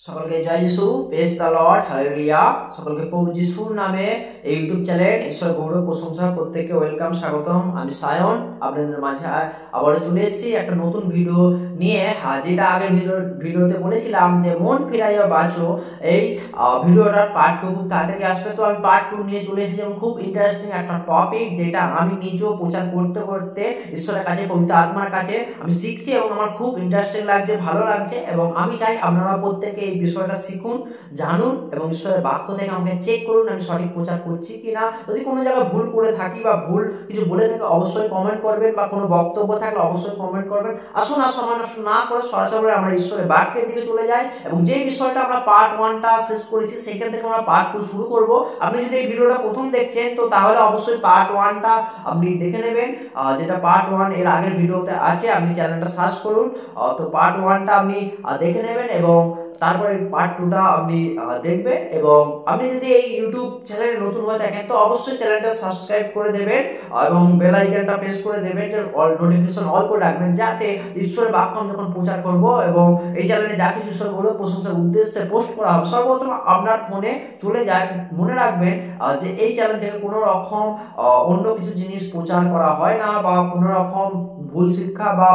সকলকে জয় যিশু, praise the Lord, hallelujah. সকলকে প্রভু যিশুর নামে এই ইউটিউব চ্যানেল ঈশ্বর গৌরব প্রশংসা প্রত্যেককে ওয়েলকাম, স্বাগতম। আমি সায়ন আপনাদের মাঝে আবারও চলে এসেছি একটা নতুন ভিডিও নিয়ে। যেটা আগের ভিডিওতে বলেছিলাম যে মন ফিরাইয়া বাঁচো, এই ভিডিওটার পার্ট 2 খুব তাড়াতাড়ি আসবে। তো আমি পার্ট 2 নিয়ে চলে এসেছি এবং খুব ইন্টারেস্টিং একটা টপিক, যেটা আমি নিজেও প্রচার করতে করতে ঈশ্বরের কাছে, পবিত্র আত্মার কাছে আমি শিখছি এবং আমার খুব ইন্টারেস্টিং লাগছে, ভালো লাগছে। এবং আমি চাই আপনারা প্রত্যেকে এই বিষয়টা শিখুন, জানুন এবং ঈশ্বরের বাক্য থেকে আমাকে চেক করুন আমি সঠিক প্রচার করছি কিনা। যদি কোনো জায়গায় ভুল করে থাকি বা ভুল কিছু বলে থাকি অবশ্যই কমেন্ট করবেন, বা কোনো বক্তব্য থাকলে অবশ্যই কমেন্ট করবেন। আসুন আর সময় নষ্ট না করে সরাসরি আমরা ঈশ্বরের বাক্যের দিকে চলে যাই এবং যে বিষয়টা আমরা পার্ট 1টা শেষ করেছি সেখান থেকে আমরা পার্ট 2 শুরু করব। আপনি যদি এই ভিডিওটা প্রথম দেখছেন তো তাহলে অবশ্যই পার্ট 1টা আপনি দেখে নেবেন, যেটা পার্ট 1 এর আগের ভিডিওতে আছে। আপনি চ্যানেলটা সার্চ করুন, তো পার্ট 1টা আপনি দেখে নেবেন এবং তারপরে পার্ট 2টা আপনি দেখবেন। এবং আপনি যদি এই ইউটিউব চ্যানেলে নতুন হয়ে থাকেন তো অবশ্যই চ্যানেলটা সাবস্ক্রাইব করে দেবেন এবং বেল আইকনটা প্রেস করে দেবেন, যে অল নোটিফিকেশন অল করে রাখবেন, যাতে ঈশ্বরের বাক্য আমি যখন প্রচার করব এবং এই চ্যানেলে যা কিছু ঈশ্বর বলে প্রশংসার উদ্দেশ্যে পোস্ট করা হবে সর্বপ্রথম আপনার ফোনে চলে যায়। মনে রাখবেন যে এই চ্যানেল থেকে কোনো রকম অন্য কিছু জিনিস প্রচার করা হয় না, বা কোনো রকম ভুল শিক্ষা বা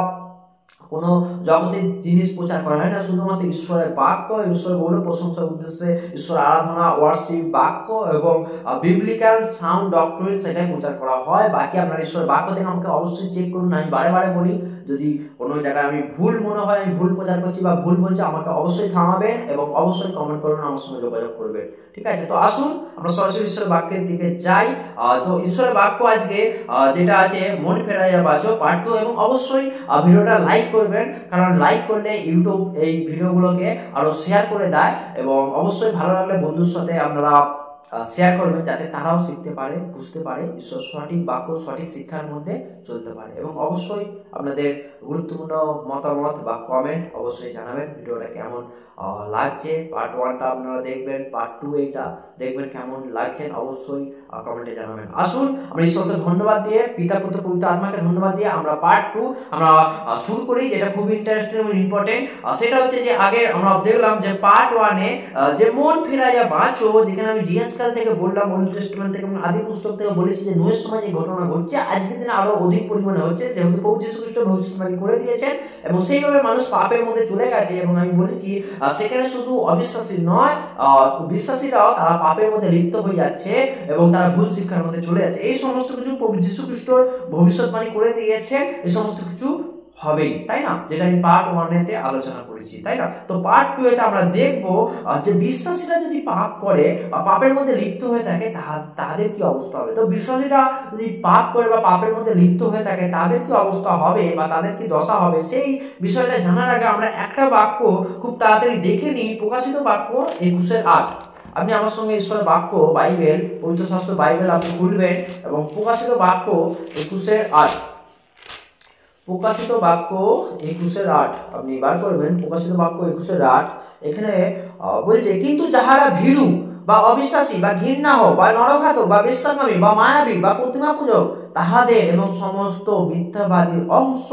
কোনো জগতের জিনিস প্রচার করা হয় না। শুধুমাত্র ঈশ্বরের বাক্য, ঈশ্বর গৌরব প্রশংসার উদ্দেশ্যে ঈশ্বর আরাধনা, ওয়ার্শিপ, বাক্য এবং বিবলিক্যাল সাউন্ড ডক্টরিন সেটাই প্রচার করা হয়। বাকি আপনার ঈশ্বরের বাক্য থেকে আমাকে অবশ্যই চেক করুন। আমি বারে বারে বলি, যদি কোনো জায়গায় আমি ভুল মনে হয়, আমি ভুল প্রচার করছি বা ভুল বলছি, আমাকে অবশ্যই থামাবেন এবং অবশ্যই কমেন্ট করবেন, আমার সঙ্গে যোগাযোগ করবেন। ঠিক আছে, তো আসুন আমরা সরাসরি ঈশ্বরের বাক্যের দিকে যাই। তো ঈশ্বরের বাক্য আজকে যেটা আছে মন ফেরাইয়া বাঁচো পার্ট 2, এবং অবশ্যই ভিডিওটা লাইক করবেন, কারণ লাইক করলে ইউটিউব এই ভিডিওগুলোকে আরো শেয়ার করে দেয়। এবং অবশ্যই ভালো লাগলে বন্ধুর সাথে আপনারা শেয়ার করবেন, যাতে তারাও শিখতে পারে, বুঝতে পারে, ঈশ্বর সঠিক বাক্য সঠিক শিক্ষার মধ্যে চলতে পারে। এবং অবশ্যই আপনাদের গুরুত্বপূর্ণ মতামত বা কমেন্ট অবশ্যই জানাবেন, ভিডিওটা কেমন লাগছে। পার্ট 1টা আপনারা দেখবেন, পার্ট 2 এইটা দেখবেন, কেমন লাগছেন অবশ্যই কমেন্টে জানাবেন। আসুন আমরা ঈশ্বরকে ধন্যবাদ দিয়ে, পিতা পুত্র পবিত্র আত্মাকে ধন্যবাদ দিয়ে আমরা পার্ট 2 আমরা শুরু করি, যেটা খুব ইন্টারেস্টিং এবং ইম্পর্টেন্ট। সেটা হচ্ছে যে আগে আমরা দেখলাম যে পার্ট 1-এ যে মন ফিরাইয়া বাঁচো, যেখানে আমি জিএসকাল থেকে বললাম, ওল্ড টেস্টামেন্ট থেকে, আদি পুস্তক থেকে বলেছি যে নোয়ের সময় যে ঘটনা ঘটছে আজকের দিনে আরো অধিক পরিমাণে হচ্ছে, যেহেতু প্রভু যীশু খ্রিস্ট ভবিষ্যৎবাণী করে দিয়েছেন এবং সেইভাবে মানুষ পাপের মধ্যে চলে গেছে। এবং আমি বলেছি সেখানে শুধু অবিশ্বাসী নয়, বিশ্বাসীরাও তারা পাপের মধ্যে লিপ্ত হয়ে যাচ্ছে এবং তারা ভুল শিক্ষার মধ্যে চলে যাচ্ছে। এই সমস্ত কিছু প্রভু যীশু খ্রিস্ট ভবিষ্যৎবাণী করে দিয়েছেন, এই সমস্ত কিছু হবেই, তাই না? যেটা আমি পার্ট 1-এতে আলোচনা করেছি, তাই না? তো পার্ট 2-এতে আমরা দেখবো যে বিশ্বাসীরা যদি পাপ করে বা পাপের মধ্যে লিপ্ত হয়ে থাকে তাদের কি অবস্থা হবে। তো বিশ্বাসীরা যদি পাপ করে বা পাপের মধ্যে লিপ্ত হয়ে থাকে তাদের কি অবস্থা হবে বা তাদের কি দশা হবে, সেই বিষয়টা জানার আগে আমরা একটা বাক্য খুব তাড়াতাড়ি দেখে নিই। প্রকাশিত বাক্য 21:8। আপনি আমার সঙ্গে ঈশ্বরের বাক্য বাইবেল, পবিত্র শাস্ত্র বাইবেল আপনি খুলবেন এবং প্রকাশিত বাক্য 21:8, প্রকাশিত বাক্য 21:8 আপনি বার করবেন। প্রকাশিত বাক্য 21:8 এখানে বলছে, কিন্তু যাহারা ভীরু বা অবিশ্বাসী বা ঘৃণা হোক বা নরঘাতক বা বেশ্যাকামী বা মায়াবী বা প্রতিমা পূজক, তাহাদের এবং সমস্ত মিথ্যাবাদীর অংশ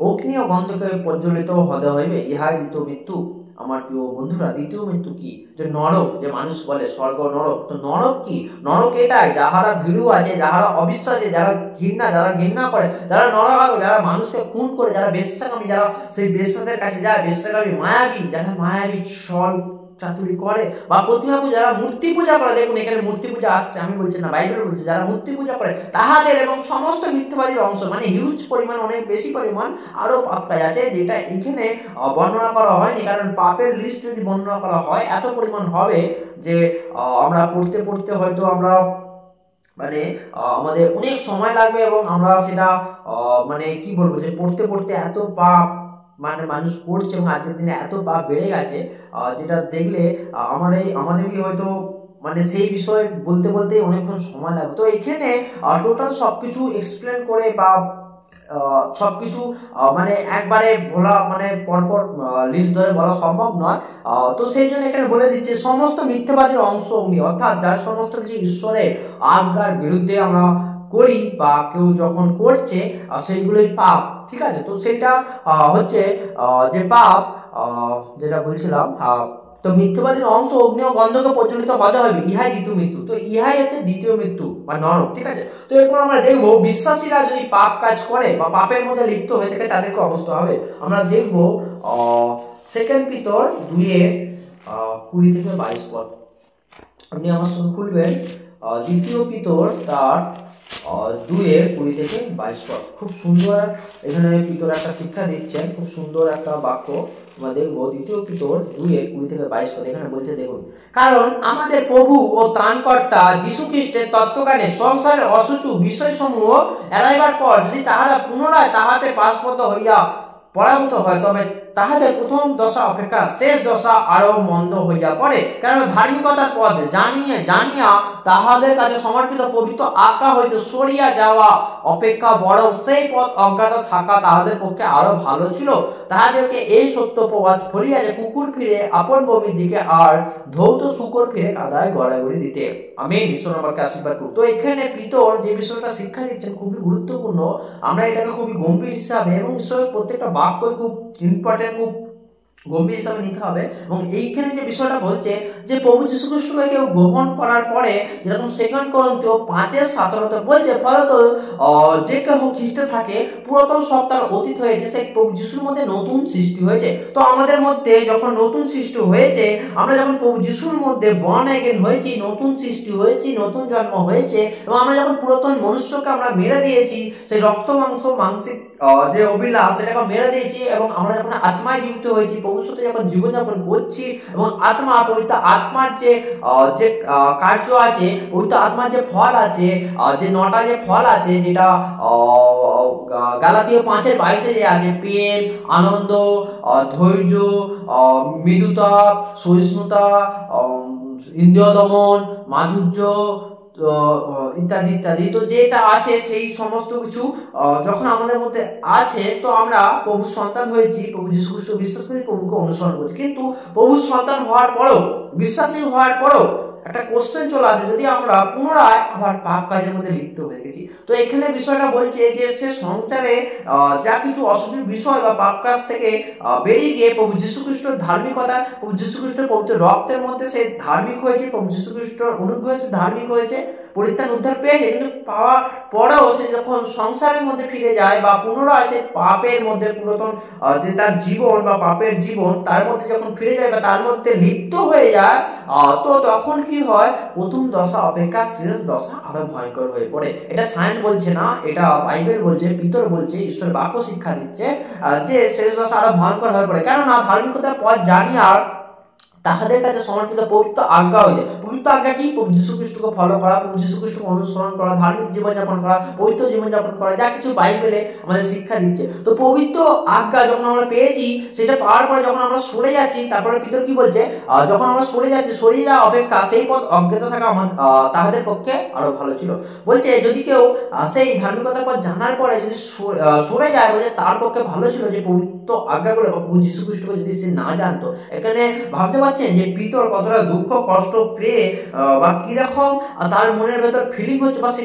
অগ্নি ও গন্ধকে প্রজ্বলিত হতে হইবে, ইহাই দ্বিতীয় মৃত্যু। আমার প্রিয় বন্ধুরা, দ্বিতীয় মৃত্যু কি? যে নরক, যে মানুষ বলে স্বর্গ নরক, তো নরক কি? নরক এটাই, যাহারা ভীরু আছে, যাহারা অবিশ্বাসী, যারা ঘৃণা করে, যারা নরঘাতক, যারা মানুষকে খুন করে, যারা বেশ্যাকামী, যারা সেই বেশ্যাদের কাছে যায়, বেশ্যাকামী, মায়াবী, যারা মায়াবী ছল চাতুরি করে, বা প্রতিমা পূজা, যারা মূর্তি পূজা করে। দেখুন এখানে মূর্তি পূজা আসছে, আমি বলছি না, বাইবেল বলছে যারা মূর্তি পূজা করে তাহাদের এবং সমস্ত মিথ্যাবাদীর অংশ, মানে হিউজ পরিমাণ, অনেক বেশি পরিমাণ আরো পাপ কাজ আছে, যেটা এখানে বর্ণনা করা হয়নি। কারণ পাপের লিস্ট যদি বর্ণনা করা হয় এত পরিমাণ হবে যে আমরা পড়তে পড়তে হয়তো আমরা মানে আমাদের অনেক সময় লাগবে এবং আমরা সেটা মানে কি বলবো, যে পড়তে পড়তে এত পাপ মানে মানুষ করছে এবং আজকের দিনে এত পাপ বেড়ে গেছে, যেটা দেখলে আমাদেরকে হয়তো মানে সেই বিষয় বলতে বলতে অনেকক্ষণ সময় লাগবে। তো এখানে টোটাল সবকিছু এক্সপ্লেন করে বা সবকিছু মানে একবারে বলা, মানে পরপর লিস্ট ধরে বলা সম্ভব নয়। তো সেই জন্য এখানে বলে দিচ্ছে সমস্ত মিথ্যাবাদীর অংশ অগ্নি, অর্থাৎ যার সমস্ত কিছু ঈশ্বরের আজ্ঞার বিরুদ্ধে আমরা করি বা কেউ যখন করছে সেইগুলোই পাপ। ঠিক আছে, তো সেটা হচ্ছে যে পাপ, যেটা বলছিলাম তো মিথ্যাবাদীর অংশ অগ্নি ও গন্ধকে প্রজ্বলিত বাধা হবে, ইহাই দ্বিতীয় মৃত্যু। তো ইহাই হচ্ছে দ্বিতীয় মৃত্যু বা নরক, ঠিক আছে। তো এরপর আমরা দেখবো বিশ্বাসীরা যদি পাপ কাজ করে বা পাপের মধ্যে লিপ্ত হয়ে থাকে তাদেরকে অবস্থা হবে। আমরা দেখবো সেকেন্ড পিতর 2:20-22 পদ। আপনি আমার সঙ্গে খুলবেন দ্বিতীয় পিতর তার 2:20-22 পদ। খুব সুন্দর এখানে পিতর একটা শিক্ষা দিচ্ছেন, খুব সুন্দর একটা বাক্য। আমরা দেখবো দ্বিতীয় পিতর 2:20-22 পদ। এখানে বলছে দেখুন, কারণ আমাদের প্রভু ও ত্রাণকর্তা যীশু খ্রিস্টের তত্ত্বজ্ঞানে সংসারের অসুচু বিষয়সমূহ এড়াইবার পর যদি তাহারা পুনরায় তাহাতে পাশপত হইয়া পরাভূত হয়, তবে তাহাদের প্রথম দশা অপেক্ষা শেষ দশা আরো মন্দ হইয়া পড়ে। কারণ ধার্মিকতার পথ জানিয়া তাহাদের কাছে সমর্পিত পবিত্র আজ্ঞা হইতে সরিয়া যাওয়া অপেক্ষা বড় সেই পথ অজ্ঞাত থাকা তাহাদের পক্ষে আরো ভালো ছিল। তাহাদেরকে এই সত্য প্রবাদ ফলিয়া যে কুকুর ফিরে আপন বমির দিকে আর ধৌত শুকর ফিরে কাদায় গড়াগড়ি দিতে। আমি ঈশ্বর আমাকে আশীর্বাদ করব। তো এখানে পিতর যে বিষয়টা শিক্ষা দিচ্ছেন খুবই গুরুত্বপূর্ণ। আমরা এটাকে খুবই গম্ভীর হিসাবে এবং ঈশ্বরের প্রত্যেকটা বাক্যই খুব ইম্পর্টেন্ট, খুব গম্ভীর হিসাবে নিতে হবে। এবং এইখানে যে বিষয়টা বলছে যে প্রভু যীশু খ্রিস্টকে কেউ গ্রহণ করার পরে, যেরকম 2 করন্থীয় 5:17 বলছে, ফলত যে কেউ খ্রিস্টে থাকে পুরাতন সব তার অতীত হয়েছে, সেই প্রভু যীশুর মধ্যে নতুন সৃষ্টি হয়েছে। তো আমাদের মধ্যে যখন নতুন সৃষ্টি হয়েছে, আমরা যখন প্রভু যীশুর মধ্যে বর্ন এগেন হয়েছি, নতুন সৃষ্টি হয়েছি, নতুন জন্ম হয়েছে, এবং আমরা যখন পুরাতন মনুষ্যকে আমরা মেরে দিয়েছি, সেই রক্ত মাংস মাংসিক যে অভিলাষ সেটাকে মেরে দিয়েছি, এবং আমরা যখন আত্মায় জীবিত হয়েছি, প্রভুর সাথে যখন জীবনযাপন করছি, এবং আত্মা পবিত্র আত্মার যে কার্য আছে, পবিত্র আত্মার যে ফল আছে, যে 9টা যে ফল আছে, যেটা গালাতীয় 5:22 যে আছে, প্রেম, আনন্দ, ধৈর্য, মৃদুতা, সহিষ্ণুতা, ইন্দ্রিয় দমন, মাধুর্য ইত্যাদি ইত্যাদি। তো যেটা আছে সেই সমস্ত কিছু যখন আমাদের মধ্যে আছে, তো আমরা প্রভুর সন্তান হয়েছি, প্রভু যীশু খ্রিস্ট বিশ্বাস করি, প্রভুকে অনুসরণ করছি। কিন্তু প্রভুর সন্তান হওয়ার পরেও, বিশ্বাসী হওয়ার পরেও একটা কোশ্চেন চলে আসে, যদি আমরা পুনরায় আবার পাপ কাজের মধ্যে লিপ্ত হয়ে গেছি। তো এখানে বিষয়টা বলছে যে সে সংসারে যা কিছু অসুস্থ বিষয় বা পাপ কাজ থেকে বেরিয়ে গিয়ে প্রভু যীশু খ্রিস্টের ধার্মিকতা, প্রভু যীশু খ্রিস্টের পবিত্র রক্তের মধ্যে সে ধার্মিক হয়েছে, প্রভু যীশু খ্রিস্টের অনুগ্রহে সে ধার্মিক হয়েছে, পরিত্রাণ উদ্ধার পেয়েছে। কিন্তু পাওয়ার পরেও সে যখন সংসারের মধ্যে ফিরে যায় বা পুনরায় সে পাপের মধ্যে পুরাতন যে তার জীবন বা পাপের জীবন তার মধ্যে যখন ফিরে যায় বা তার মধ্যে লিপ্ত হয়ে যায়, তো তখন কি হয়, প্রথম দশা অপেক্ষা শেষ দশা আরো ভয়ঙ্কর হয়ে পড়ে। এটা সায়েন্স বলছে না, এটা বাইবেল বলছে, পিতর বলছে, ঈশ্বর বাক্য শিক্ষা দিচ্ছে যে শেষ দশা আরো ভয়ঙ্কর হয়ে পড়ে। কেননা ধার্মিকতার পথ জানি আর তাহাদের কাছে সমর্পিত পবিত্র আজ্ঞা হয়েছে। পবিত্র আজ্ঞা কি? প্রভু যীশু খ্রিস্টকে ফলো করা, প্রভু যীশু খ্রিস্টকে অনুসরণ করা, ধার্মিক জীবনযাপন করা, পবিত্র জীবনযাপন করা, যা কিছু বাইবেলে আমাদের শিক্ষা দিচ্ছে। তো পবিত্র আজ্ঞা যখন আমরা পেয়েছি, সেটা পাওয়ার পরে যখন আমরা সরে যাচ্ছি, তারপরে পিতর কি বলছে, যখন আমরা সরে যাচ্ছি, সরিয়ে যাওয়া অপেক্ষা সেই পথ অজ্ঞাত থাকা তাহাদের পক্ষে আরো ভালো ছিল। বলছে যদি কেউ সেই ধার্মিকতার পথ জানার পরে যদি সরে যায়, বলছে তার পক্ষে ভালো ছিল যে পবিত্র আজ্ঞাগুলো বা প্রভু যীশু খ্রিস্টকে যদি সে না জানতো। এখানে ভাবতে পারছেন যে পিতর কতটা দুঃখ কষ্ট পেয়ে বা কিরকম তার মনের ভেতর ফিলিং হচ্ছে, বা সে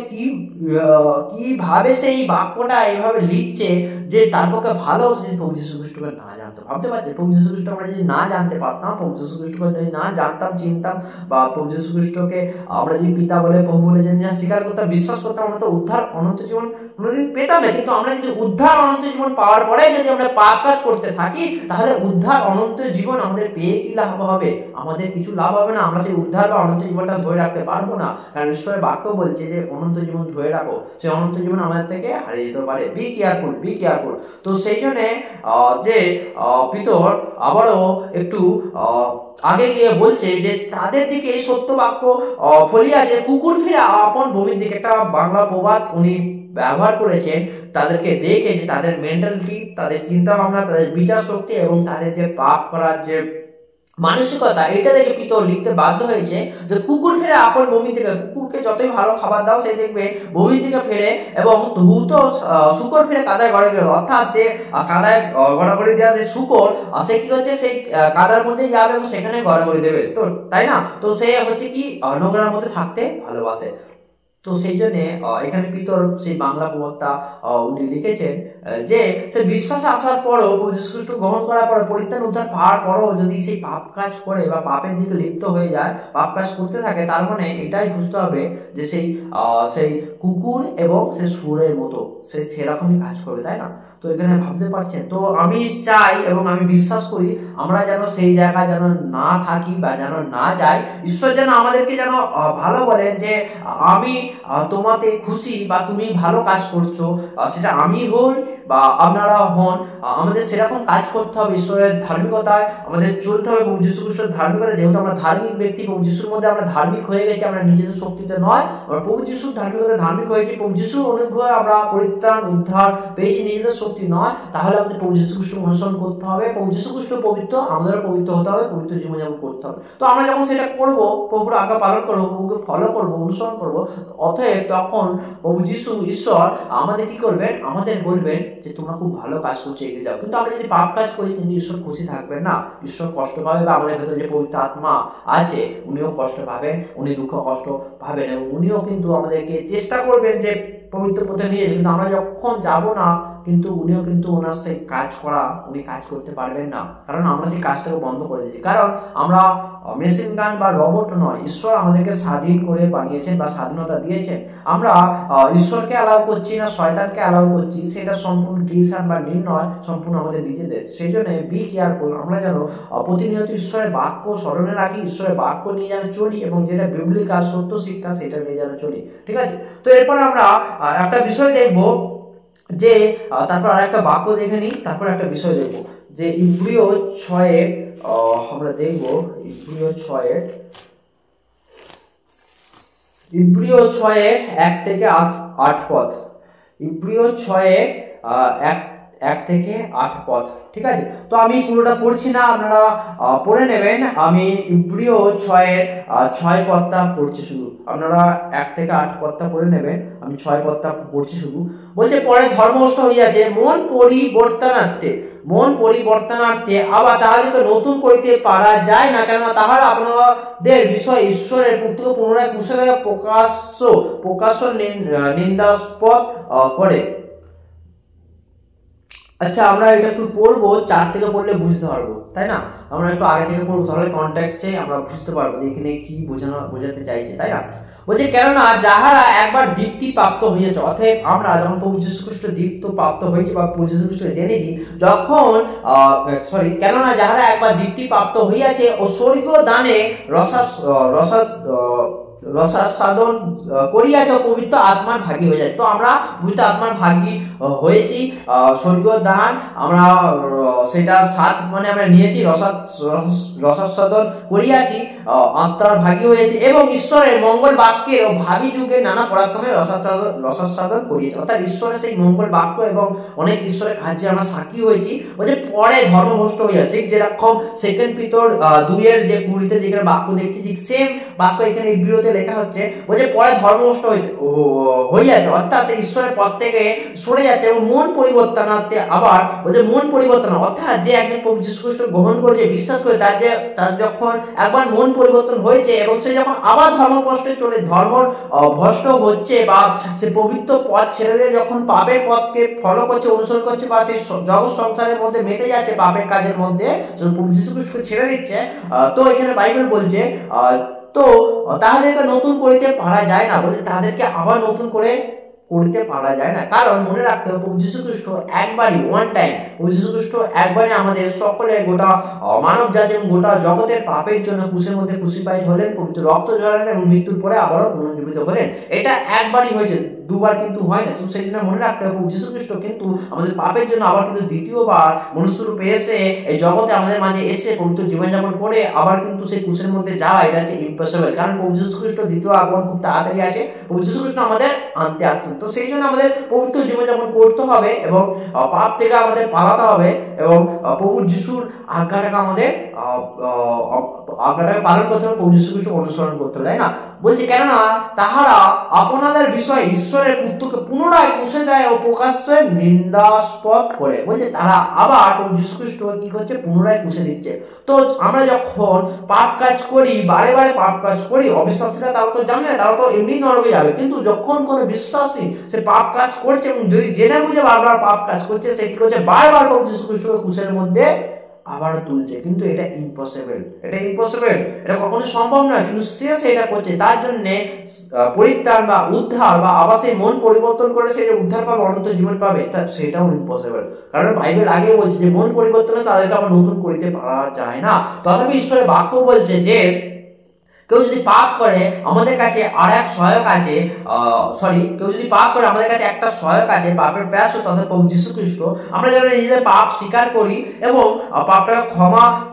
কিভাবে সেই বাক্যটা এইভাবে লিখছে যে তার পক্ষে ভালো যদি প্রভু যীশু খ্রিস্টকে না জানতো। ভাবতে পারছেন, প্রভু যীশু খ্রিস্ট আমরা যদি না জানতে পারতাম, প্রভু যীশু খ্রিস্টকে যদি না জানতাম, চিনতাম, বা প্রভু যীশু খ্রিস্টকে আমরা যদি পিতা বলে, প্রভু বলে যদি না স্বীকার করতাম, বিশ্বাস করতাম, আমরা তো উদ্ধার অনন্ত জীবন কোনোদিন পেতাম না। কিন্তু আমরা যদি উদ্ধার অনন্ত জীবন পাওয়ার পরে যদি আমরা পাপ কাজ করতে থাকি, তাহলে উদ্ধার অনন্ত জীবন আমাদের পেয়ে কি লাভ হবে? আমাদের কিছু লাভ হবে না। আমরা সেই উদ্ধার বা অনন্ত জীবনটা ধরে রাখতে পারবো না। কারণ ঈশ্বরের বাক্য বলছে যে অনন্ত জীবন ধরে রাখো, সেই অনন্ত জীবন আমাদের থেকে হারিয়ে যেতে পারে। Be careful, be careful. তো সেই জন্য যে পিতর আবারও একটু আগে গিয়ে বলছে যে তাদের দিকে সত্য বাক্য ফলিয়াছে, কুকুর ফিরে আপন ভূমির দিকে। একটা বাংলা প্রবাদ উনি ব্যবহার করেছেন তাদেরকে দেখে, যে তাদের মেন্টালিটি, তাদের চিন্তা ভাবনা, তাদের বিচার শক্তি এবং তাদের যে পাপ করার যে মানসিকতা, এটা দেখে পিতর লিখতে বাধ্য হয়েছে যে কুকুর ফিরে আপন ভূমি থেকে। কুকুরকে যতই ভালো খাবার দাও, সে দেখবে ভূমি থেকে ফিরে, এবং ধূত শুকর ফিরে কাদায় গড়ে গেল। অর্থাৎ যে কাদায় গড়াগড়ি দেওয়া যে শুকর, সে কি হচ্ছে, সেই কাদার মধ্যে যাবে এবং সেখানে গড়াগড়ি দেবে, তো তাই না? তো সে হচ্ছে কি নোংরার মধ্যে থাকতে ভালোবাসে। তো সেই জন্য এখানে পিতর সেই বাংলা প্রবক্তা উনি লিখেছেন যে সে বিশ্বাসে আসার পরও যীশু খ্রিস্ট গ্রহণ করার পরে পরিত্রাণ উদ্ধার পাওয়ার পরও যদি সেই পাপ কাজ করে বা পাপের দিকে লিপ্ত হয়ে যায়, পাপ কাজ করতে থাকে, তার মানে এটাই বুঝতে হবে যে সেই কুকুর এবং সে সুরের মতো সে সেরকমই কাজ করবে, তাই না? তো এখানে ভাবতে পারছেন। তো আমি চাই এবং আমি বিশ্বাস করি আমরা যেন সেই জায়গায় যেন না থাকি বা যেন না যাই। ঈশ্বর যেন আমাদেরকে যেন ভালো বলেন যে আমি তোমাতে খুশি বা তুমি ভালো কাজ করছো, সেটা আমি হই বা আপনারা হন, আমাদের সেরকম কাজ করতে হবে। ঈশ্বরের ধার্মিকতায় আমাদের চলতে হবে, প্রভু যীশু খ্রিস্টের ধার্মিকতা, যেহেতু আমরা ধার্মিক ব্যক্তি, প্রভু যীশুর মধ্যে আমরা ধার্মিক হয়ে গেছি, আমরা নিজেদের শক্তিতে নয়, আমরা প্রভু যীশুর ধার্মিকতায় ধার্মিক হয়েছি, প্রভু যীশুর অনুগ্রহে আমরা পরিত্রাণ উদ্ধার পেয়েছি, নিজেদের শক্তি নয়। তাহলে আমাদের প্রভু যীশু খ্রিস্ট অনুসরণ করতে হবে, প্রভু যীশু খ্রিস্ট পবিত্র, আমাদেরও পবিত্র হতে হবে, পবিত্র জীবনযাপন করতে হবে। তো আমরা যখন সেটা করবো, প্রভুর আজ্ঞা পালন করবো, প্রভুকে ফলো করবো, অনুসরণ করবো, অতএব তখন প্রভু যীশু ঈশ্বর আমাদের কি করবেন, আমাদের বলবেন যে তোমরা খুব ভালো কাজ করছো, এগিয়ে যাও। কিন্তু আমরা যদি পাপ কাজ করি, কিন্তু ঈশ্বর খুশি থাকবেন না, ঈশ্বর কষ্ট পাবে, বা আমাদের ভেতরে যে পবিত্র আত্মা আছে উনিও কষ্ট পাবেন, উনি দুঃখ কষ্ট পাবেন, এবং উনিও কিন্তু আমাদেরকে চেষ্টা করবেন যে পবিত্র পথে নিয়ে, কিন্তু আমরা যখন যাব না, কিন্তু উনিও কিন্তু ওনার সেই কাজ করা উনি কাজ করতে পারবেন না, কারণ আমরা সেই কাজটাকে বন্ধ করে দিয়েছি। কারণ আমরা মেশিন গান বা রোবট নয়, ঈশ্বর আমাদেরকে স্বাধীন করে বানিয়েছেন বা স্বাধীনতা দিয়েছেন। আমরা ঈশ্বরকে অ্যালাউ করছি না শয়তানকে অ্যালাউ করছি, সেটা সম্পূর্ণ ডিসিশন বা নির্ণয় সম্পূর্ণ আমাদের নিজেদের। সেই জন্য বি কেয়ারফুল, আমরা যেন প্রতিনিয়ত ঈশ্বরের বাক্য স্মরণে রাখি, ঈশ্বরের বাক্য নিয়ে যেন চলি, এবং যেটা বিবলিকাল সত্য শিক্ষা সেটা নিয়ে যেন চলি, ঠিক আছে? তো এরপর আমরা একটা বিষয় দেখবো, যে তারপর আর একটা বাক্য দেখে নিই, তারপর একটা বিষয় দেখবো, যে ইব্রিয় 6 আমরা দেখবো, ইব্রিয় 6 1 থেকে 8 পদ, ইব্রিয় 6 1 থেকে 8 পদ, ঠিক আছে? তো আমি পুরোটা পড়ছি না, আপনারা পড়ে নেবেন। আমি ইব্রিয় 6 পদটা পড়ছি শুধু, আপনারা 1 থেকে 8 পদটা পড়ে নেবেন, আমি 6 পদটা পড়ছি শুধু। বলছে, পরে ধর্মভ্রষ্ট হইয়াছে মন পরিবর্তনার্থে আবার তাহাদেরকে নতুন করিতে পারা যায় না, কেননা তাহারা আপনাদের বিষয় ঈশ্বরের পুত্র পুনরায় কুশলে প্রকাশ্য নিন্দাস্পদ করে। আচ্ছা, আমরা এটা একটু পড়বো, 4 থেকে পড়লে বুঝতে পারবো, তাই না? আমরা একটু আগে থেকে পড়বো, তাহলে কনটেক্সটে আমরা বুঝতে পারবো যে এখানে কি বোঝাতে চাইছে, তাই না? বলছে, কেননা যাহারা একবার দীপ্তি প্রাপ্ত হয়েছে, অর্থাৎ আমরা যখন প্রভু যীশু খ্রিস্ট দীপ্ত প্রাপ্ত হয়েছি বা প্রভু যীশু খ্রিস্ট জেনেছি, কেননা যাহারা একবার দীপ্তি প্রাপ্ত হইয়াছে ও স্বর্গীয় দানে রসাস্বাদন করিয়াছে ও পবিত্র আত্মার ভাগী হয়ে যাচ্ছে। তো আমরা পবিত্র আত্মার ভাগী হয়েছি, স্বর্গীয় দান আমরা সেটা স্বাদ মানে আমরা নিয়েছি, রসাস্বাদন করিয়াছি, আত্মার ভাগী হয়েছে, এবং ঈশ্বরের মঙ্গল বাক্যের ও ভাবী যুগে নানা পরাক্রমে রসাস্বাদন করিয়েছে। অর্থাৎ ঈশ্বরের সেই মঙ্গল বাক্য এবং অনেক ঈশ্বরের কার্যে আমরা সাক্ষী হয়েছি। বলছে, পরে ধর্মভ্রষ্ট হইয়াছে, যেরকম 2 পিতর 2 যে 20 যেখানে বাক্য দেখছি, ঠিক সেম বাক্য এখানে ইব্রিয়তে লেখা হচ্ছে। বলছে, পরে ধর্মভ্রষ্ট হইয়াছে, অর্থাৎ সেই ঈশ্বরের পথ থেকে সরে যাচ্ছে, এবং মন পরিবর্তনার্থে আবার, বলছে মন পরিবর্তন, অর্থাৎ যে একজন প্রভু যীশু খ্রিস্ট গ্রহণ করেছে, বিশ্বাস করে, তার যখন একবার মন পরিবর্তন হয়েছে, এবং সে যখন আবার ভ্রষ্ট হচ্ছে, বা সে পবিত্র পথ ছেড়ে দিয়ে যখন পাপের পথকে ফলো করছে, অনুসরণ করছে, বা সেই জগৎ সংসারের মধ্যে মেতে যাচ্ছে, পাপের কাজের মধ্যে প্রভু যীশু খ্রিস্ট ছেড়ে দিচ্ছে, তো এখানে বাইবেল বলছে তো তাদেরকে নতুন করিতে পারা যায় না। বলছে তাদেরকে আবার নতুন করে করতে পারা যায় না, কারণ মনে রাখতে হবে প্রভু যীশু খ্রিস্ট একবারই, ওয়ান টাইম, প্রভু যীশু খ্রিস্ট একবারই আমাদের সকলের গোটা মানব জাতি এবং গোটা জগতের পাপের জন্য ক্রুশের মধ্যে ক্রুসিফাইড হলেন, পবিত্র রক্ত ঝরালেন এবং মৃত্যুর পরে আবারও পুনর্জীবিত হলেন। এটা একবারই হয়েছে, দুবার কিন্তু হয় না। সেই জন্য মনে রাখতে হবে প্রভু যীশু খ্রিস্ট কিন্তু আমাদের পাপের জন্য আবার কিন্তু দ্বিতীয়বার মনুষ্যরূপে এসে এই জগতে আমাদের মাঝে এসে পবিত্র জীবনযাপন করে আবার কিন্তু সেই ক্রুশের মধ্যে যাওয়া, এটা হচ্ছে ইম্পসিবল, কারণ প্রভু যীশু খ্রিস্ট দ্বিতীয় আগমন খুব তাড়াতাড়ি আছে, প্রভু যীশু খ্রিস্ট আমাদের আনতে আসছেন। তো সেই জন্য আমাদের পবিত্র জীবনযাপন করতে হবে এবং পাপ থেকে আমাদের পালাতে হবে, এবং প্রভু যীশুর আজ্ঞাটাকে আমাদের আজ্ঞাটাকে পালন করতে হবে, প্রভু যীশু খ্রিস্ট অনুসরণ করতে হবে, তাই না? বলছে, কেননা তাহারা আপনাদের বিষয়ে ঈশ্বর ঈশ্বরের পুত্রকে পুনরায় পুষে দেয় ও প্রকাশ্যে নিন্দাস্পদ করে। বলছে তারা আবার প্রভু যীশু খ্রিস্ট কি করছে, পুনরায় পুষে দিচ্ছে। তো আমরা যখন পাপ কাজ করি, বারে বারে পাপ কাজ করি, অবিশ্বাসীরা তারা তো জানে, তারা তো এমনি নরকে যাবে। কিন্তু যখন কোনো বিশ্বাসী সে পাপ কাজ করছে এবং যদি জেনে বুঝে বারবার পাপ কাজ করছে, সে কি করছে, বারবার প্রভু যীশু খ্রিস্টকে ক্রুশের মধ্যে আবার তুলছে। কিন্তু এটা ইম্পসিবল, এটা কখনো সম্ভব নয়, কিন্তু সে সেটা করছে। তার জন্য পরিত্রাণ বা উদ্ধার বা আবার সেই মন পরিবর্তন করে সে যে উদ্ধার পাবে, অনন্ত জীবন পাবে, সেটাও ইম্পসিবল। কারণ বাইবেল আগে বলছে যে মন পরিবর্তনে তাদেরকে আবার নতুন করিতে পারা যায় না। তথাপি ঈশ্বরের বাক্য বলছে যে কেউ যদি পাপ করে আমাদের কাছে আর এক সহায়ক আছে, কেউ যদি পাপ করে আমাদের কাছে একটা সহায়ক আছে, পাপের প্রায়শ্চিত্ত তথা প্রভু যীশু খ্রিস্ট। আমরা যারা নিজেদের পাপ স্বীকার করি এবং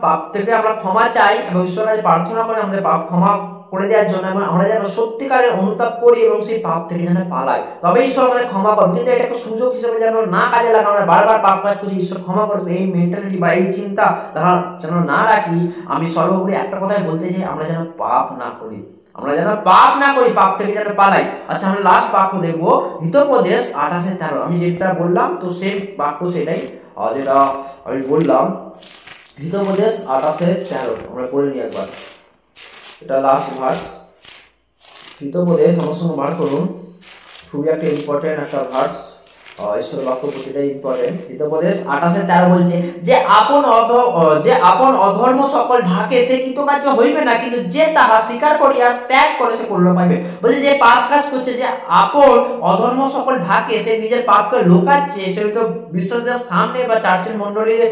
পাপ থেকে আমরা ক্ষমা চাই এবং ঈশ্বরের কাছে প্রার্থনা করে আমাদের পাপ ক্ষমা করে দেওয়ার জন্য, আমরা যেন সত্যিকারের অনুতাপ করি এবং সেই পাপ থেকে যেন পালাই, তবে ঈশ্বর আমাদের ক্ষমা করবে। কিন্তু এটাকে সুযোগ হিসেবে যেন না কাজে লাগানো, আমরা বারবার পাপ কাজ করছি, ঈশ্বর ক্ষমা করবে, এই মেন্টালিটি বা এই চিন্তা তারা যেন না রাখি। আমি সর্বোপরি একটা কথাই বলতে চাই, আমরা যেন পাপ না করি, পাপ থেকে যেন পালাই। আচ্ছা, আমরা লাস্ট বাক্য দেখবো, হিতোপদেশ 28:13। আমি যেটা বললাম তো সেই বাক্য সেটাই, যেটা আমি বললাম, হিতোপদেশ 28:13 আমরা পড়ে নিই একবার। এটা লাস্ট ভার্স, হিতোপদেশ আমার সঙ্গে বার করুন। খুবই একটা ইম্পর্টেন্ট একটা ভার্স, ঈশ্বর বাক্য প্রতিটাই ইম্পর্টেন্ট। হিতোপদেশ 28:13 বলছে যে আপন অধর্ম সকল ঢাকে সে কৃতকার্য হইবে না, কিন্তু যে তাহা স্বীকার করিয়া ত্যাগ করে সে কল্যাণ পাইবে। বলছে যে পাপ কাজ করছে, যে আপন অধর্ম সকল ঢাকে, সে নিজের পাপকে লুকাচ্ছে, সে তো বিশ্বাসীদের সামনে বা চার্চের মন্ডলীর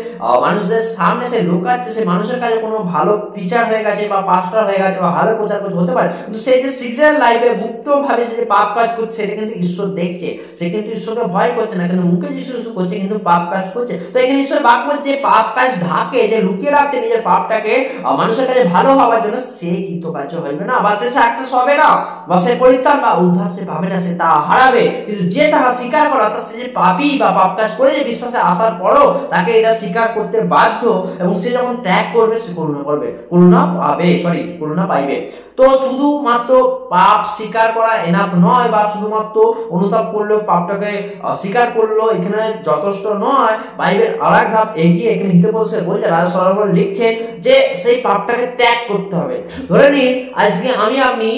মানুষদের সামনে সে লুকাচ্ছে, সে মানুষের কাছে কোনো ভালো টিচার হয়ে গেছে বা পাস্টার হয়ে গেছে বা ভালো প্রচার করছে হতে পারে, কিন্তু সে যে সিক্রেট লাইফে গুপ্ত ভাবে সে যে পাপ কাজ করছে সেটা কিন্তু ঈশ্বর দেখছে। সে কিন্তু ঈশ্বরকে ভয় করছে না, কিন্তু মুখে যিশু করছে, কিন্তু পাপ কাজ করছে। তো এখানে ঈশ্বর বাক্য বলছে পাপ কাজ ঢাকে, যে লুকিয়ে রাখছে নিজের পাপটাকে মানুষের কাছে ভালো হওয়ার জন্য, সে কৃতকার্য হইবে না বা সে সাকসেস হবে না বা সে পরিত্রাণ বা উদ্ধার সে পাবে না, সে তা হারাবে। কিন্তু যে তাহা স্বীকার করে, অর্থাৎ সে যে পাপী বা পাপ কাজ করে যে বিশ্বাসে আসার পরও তাকে এটা স্বীকার করতে বাধ্য এবং সে যখন ত্যাগ করবে সে করুণা পাইবে। তো শুধুমাত্র পাপ স্বীকার করা এনাফ নয়, বা শুধুমাত্র অনুতাপ করলেও পাপটাকে স্বীকার করলো এখানে যথেষ্ট নয়। বাইবেল আর এক ধাপ এগিয়ে এখানে হিতোপদেশে বলছে, রাজা সলোমন লিখছে যে সেই পাপটাকে ত্যাগ করতে হবে। ধরে নিন আজকে আপনি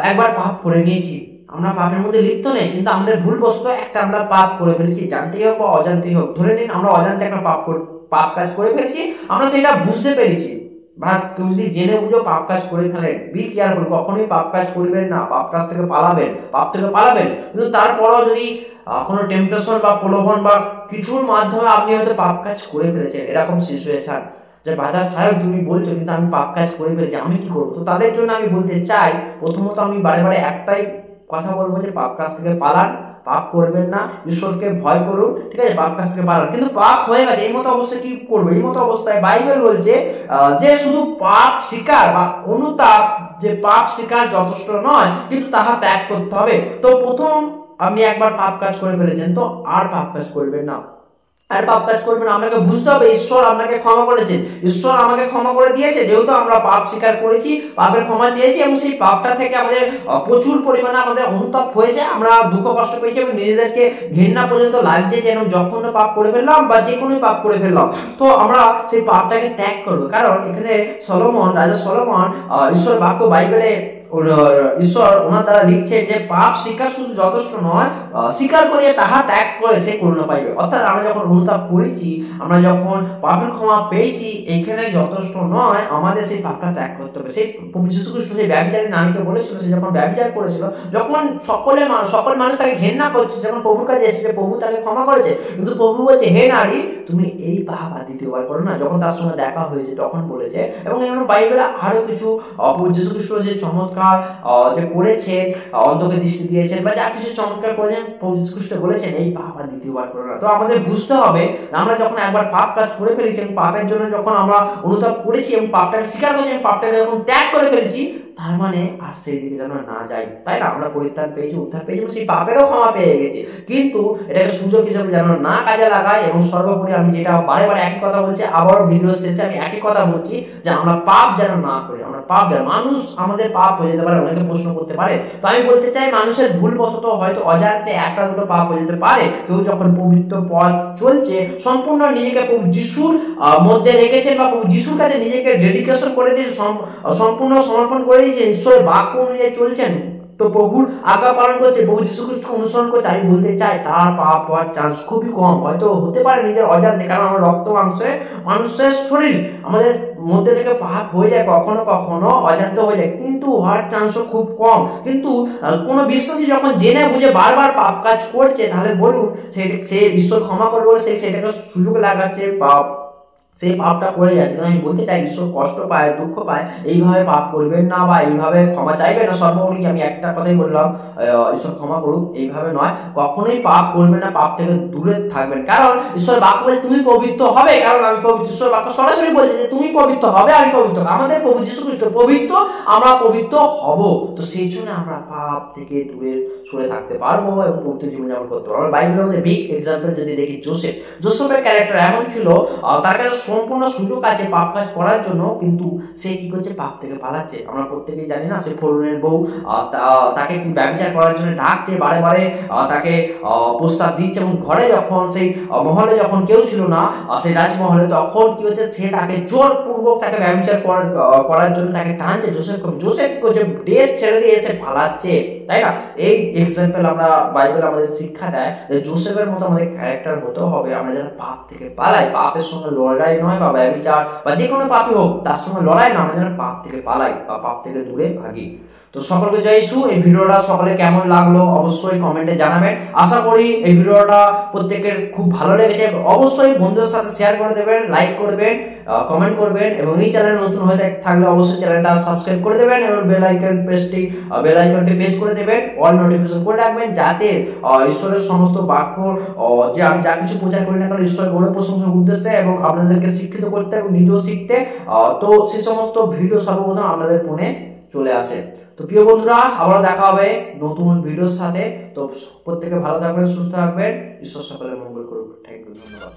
একবার পাপ করে নিয়েছি, আমরা পাপের মধ্যে লিপ্ত নেই, কিন্তু আমাদের ভুলবশত একটা আমরা পাপ করে ফেলেছি, জানতেই হোক বা অজান্তেই হোক। ধরে নিন আমরা অজান্তে একটা পাপ কাজ করে ফেলেছি, আমরা সেটা বুঝতে পেরেছি, বা কেউ যদি জেনে বুঝো পাপ কাজ করে ফেলেন, বি কেয়ারফুল, কখনোই পাপ কাজ করবেন না, পাপ কাজ থেকে পালাবেন। কিন্তু তারপরও যদি কোনো টেম্পটেশন বা প্রলোভন বা কিছুর মাধ্যমে আপনি হয়তো পাপ কাজ করে ফেলেছেন, এরকম সিচুয়েশন যে বাধা ছাড়াই তুমি বলছো কিন্তু আমি পাপ কাজ করে ফেলেছি, আমি কি করবো? তো তাদের জন্য আমি বলতে চাই, প্রথমত আমি বারে একটাই কথা বলবো যে পাপ কাজ থেকে পালান, পাপ করবেন না, ঈশ্বরকে ভয় করুন, ঠিক আছে? পাপ কাজ থেকে পালান। কিন্তু পাপ হয়ে গেছে, এই মতো অবস্থায় কি করবো? এই মতো অবস্থায় বাইবেল বলছে যে শুধু পাপ স্বীকার বা অনুতাপ, যে পাপ স্বীকার যথেষ্ট নয়, কিন্তু তাহা ত্যাগ করতে হবে। তো প্রথম আপনি একবার পাপ কাজ করে ফেলেছেন, তো আর পাপ কাজ করবেন না, আপনাকে বুঝতে হবে ঈশ্বর আপনাকে ক্ষমা করেছেন, ঈশ্বর আমাকে ক্ষমা করে দিয়েছে, যেহেতু আমরা পাপ স্বীকার করেছি, পাপের ক্ষমা চেয়েছি এবং সেই পাপটা থেকে আমাদের প্রচুর পরিমাণে আমাদের অনুতাপ হয়েছে, আমরা দুঃখ কষ্ট পেয়েছি এবং নিজেদেরকে ঘৃণা পর্যন্ত লাগছে যে যখন পাপ করে ফেললাম বা যে কোনো পাপ করে ফেললাম, তো আমরা সেই পাপটাকে ত্যাগ করবো। কারণ এখানে রাজা সলোমন ঈশ্বর বাক্য বাইবেলে ঈশ্বর ওনার দ্বারা লিখছেন যে পাপ স্বীকার শুধু যথেষ্ট নয়, স্বীকার করিয়া তাহা ত্যাগ করে সে করুণা পাইবে। অর্থাৎ আমরা যখন অনুতাপ করেছি, আমরা যখন পাপের ক্ষমা পেয়েছি, এইখানে যথেষ্ট নয়, আমাদের সেই পাপটা ত্যাগ করতে হবে। সেই প্রভু যীশু খ্রিস্ট সেই ব্যভিচারী নারীকে বলেছিল, সে যখন ব্যভিচার করেছিল, যখন সকল মানুষ তাকে ঘৃণা করছে, যখন প্রভুর কাছে এসেছে, প্রভু তাকে ক্ষমা করেছে, কিন্তু প্রভু বলছে হে নারী তুমি এই পাপ আর দ্বিতীয়বার করো না। যখন তার সঙ্গে দেখা হয়েছে তখন বলেছে, এবং এমন বাইবেলে আরো কিছু প্রভু যীশু খ্রিস্ট যে চমৎকার যে করেছে, অন্তকে দৃষ্টি দিয়েছেন বা যা কিছু চমৎকার করেছেন, প্রভু যীশু খ্রিস্ট বলেছেন এই পাপ আর দ্বিতীয়বার করো না। তো আমাদের বুঝতে হবে আমরা যখন একবার পাপ কাজ করে ফেলেছি, পাপের জন্য যখন আমরা অনুতাপ করেছি এবং পাপটাকে স্বীকার করেছি, পাপটাকে যখন ত্যাগ করে ফেলেছি, তার মানে আর সেই দিকে যেন না যাই, তাই না? আমরা পরিত্রাণ পেয়েছি, উদ্ধার পেয়েছি, সেই পাপেরও ক্ষমা পেয়ে গেছি, কিন্তু এটাকে সুযোগ হিসেবে যেন না কাজে লাগাই। এবং সর্বোপরি আমি যেটা বারে বারে একই কথা বলছি, আবারও ভিডিও শেষে আমি একই কথা বলছি যে আমরা পাপ যেন না করি, আমরা পাপ যেন, মানুষ আমাদের পাপ হয়ে যেতে পারে, অনেকে প্রশ্ন করতে পারে। তো আমি বলতে চাই, মানুষের ভুলবশত হয়তো অজান্তে একটা দুটো পাপ হয়ে যেতে পারে। কেউ যখন পবিত্র পথ চলছে, সম্পূর্ণ নিজেকে প্রভু যিশুর মধ্যে রেখেছেন বা প্রভু যিশুর কাছে নিজেকে ডেডিকেশন করে দিয়ে সম্পূর্ণ সমর্পণ করে দিয়েছেন, ঈশ্বরের বাক্য অনুযায়ী চলছেন, তো প্রভুর আজ্ঞা পালন করছে, প্রভু যীশু খ্রিস্টকে অনুসরণ করছে, আমি বলতে চাই তার পাপ হওয়ার চান্স খুবই কম। হয়তো হতে পারে নিজের অজান্তে, কারণ আমরা রক্ত মাংসে মানুষের শরীর, আমাদের মধ্যে থেকে পাপ হয়ে যায়, কখনো কখনো অজান্তে হয়ে যায়, কিন্তু হওয়ার চান্সও খুব কম। কিন্তু কোনো বিশ্বাসী যখন জেনে বুঝে বারবার পাপ কাজ করছে, তাহলে বলুন সে ঈশ্বর ক্ষমা করবে বলে সেটাকে সুযোগ লাগাচ্ছে, সেই পাপটা করে যাচ্ছে। কিন্তু আমি বলতে চাই, ঈশ্বর কষ্ট পায়, দুঃখ পায়, এইভাবে পাপ করবেন না বা এইভাবে ক্ষমা চাইবেন না। সর্বোপরি আমি একটা কথাই বললাম, ঈশ্বর ক্ষমা করুক, এইভাবে নয়, কখনোই পাপ করবেন না, পাপ থেকে দূরে থাকবেন। কারণ ঈশ্বর বাক্য বলে তুমি পবিত্র হবে, কারণ আমি পবিত্র। ঈশ্বর বাক্য সরাসরি বলছে যে তুমি পবিত্র হবে, আমি পবিত্র। আমাদের প্রভু যীশু খ্রিস্ট পবিত্র, আমরা পবিত্র হব। তো সেই জন্য আমরা পাপ থেকে দূরে সরে থাকতে পারবো এবং পবিত্র জীবনযাপন করতে পারবো। আমরা বাইবেলের মধ্যে বিগ এক্সাম্পল যদি দেখি, জোসেফের ক্যারেক্টার এমন ছিল, তার কাছে সম্পূর্ণ সুযোগ আছে পাপ কাজ করার জন্য, কিন্তু সে কি করছে, পাপ থেকে পালাচ্ছে। আমরা প্রত্যেকেই জানি না, সে ফরৌনের বউ তাকে কি ব্যবচার করার জন্য ডাকছে, বারে বারে তাকে প্রস্তাব দিচ্ছে, এবং ঘরে যখন সেই মহলে যখন কেউ ছিল না, সেই রাজমহলে, তখন কি হচ্ছে, সে তাকে জোরপূর্বক তাকে ব্যবচার করার জন্য তাকে টানছে। জোসেফ কি করছে, দেশ ছেড়ে দিয়ে এসে পালাচ্ছে, তাই না? এই এক্সাম্পল আমরা বাইবেল আমাদের শিক্ষা দেয় যে জোসেফের মতো আমাদের ক্যারেক্টার হতে হবে, আমরা যেন পাপ থেকে পালাই, পাপের সঙ্গে লড়াই নয়, বা ব্যভিচার বা যে কোনো পাপই হোক তার সঙ্গে লড়াই না, আমরা যেন পাপ থেকে পালাই বা পাপ থেকে দূরে ভাগি। তো সকলকে জয় যিশু। এই ভিডিওটা সকলে কেমন লাগলো অবশ্যই কমেন্টে জানাবেন। আশা করি এই ভিডিওটা প্রত্যেকের খুব ভালো লেগেছে। অবশ্যই বন্ধুদের সাথে শেয়ার করে দেবেন, লাইক করবেন, কমেন্ট করবেন, এবং এই চ্যানেল নতুন হয়ে থাকলে অবশ্যই চ্যানেলটা সাবস্ক্রাইব করে দেবেন এবং বেল আইকনটি প্রেস করে দেবেন, অল নোটিফিকেশন করে রাখবেন, যাতে ঈশ্বরের সমস্ত বাক্য যে আমি যা কিছু প্রচার করি না কেন ঈশ্বরের গৌরব প্রশংসার উদ্দেশ্যে এবং আপনাদেরকে শিক্ষিত করতে এবং নিজেও শিখতে, তো সেই সমস্ত ভিডিও সর্বপ্রথম আপনাদের ফোনে চলে আসে। তো প্রিয় বন্ধুরা, আবার দেখা হবে নতুন ভিডিওর সাথে। তো প্রত্যেকে ভালো থাকবেন, সুস্থ থাকবেন, ঈশ্বর সকলের মঙ্গল করুক। থ্যাংক ইউ, ধন্যবাদ।